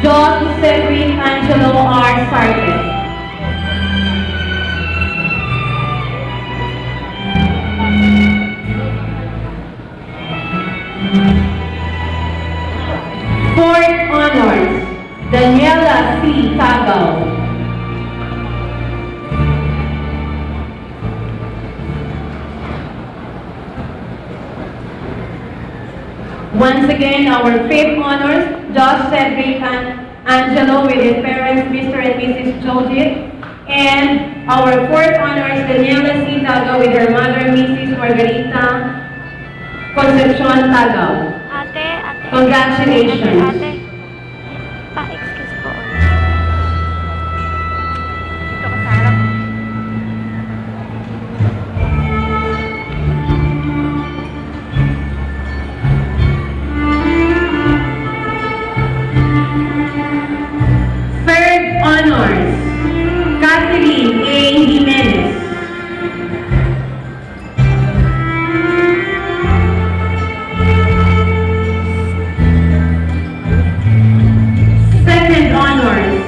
John Cedric Angelo R. Sargent. Fourth honors, Daniela C. Tagaw. Once again, our fifth honors, Josh Cedric Angelo with his parents, Mr. and Mrs. Jojit. And our fourth honors, Daniela C. Tagaw with her mother, Mrs. Margarita Concepcion Tagaw. Ate. Congratulations. Ate. Excuse po. Dito ka sa harap. Third honors, Catherine A. Jimenez. Second honors,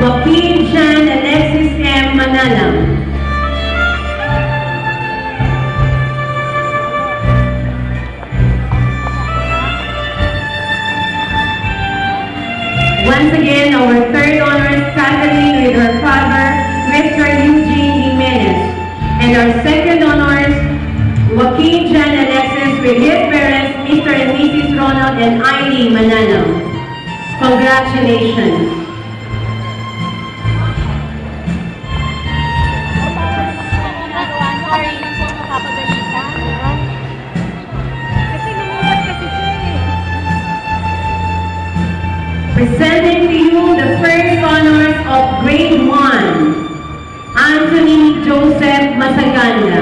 Joaquin Jan Alexis M. Manalang. Once again, our third honors, Catherine with her father, Mr. Eugene Jimenez. And our second honors, Joaquin Jan Alexis with his parents, Mr. and Mrs. Ronald and Eileen Manalang. Congratulations. Sorry lang po makapagalitan. Kasi lumuwas kasi siya eh. Presenting to you the first honors of grade 1, Anthony Joseph Masaganda.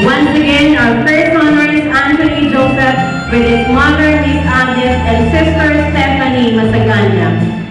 Once again, our first honors, Anthony Joseph with his mother, Miss Agnes, and sister Stephanie Masaganda.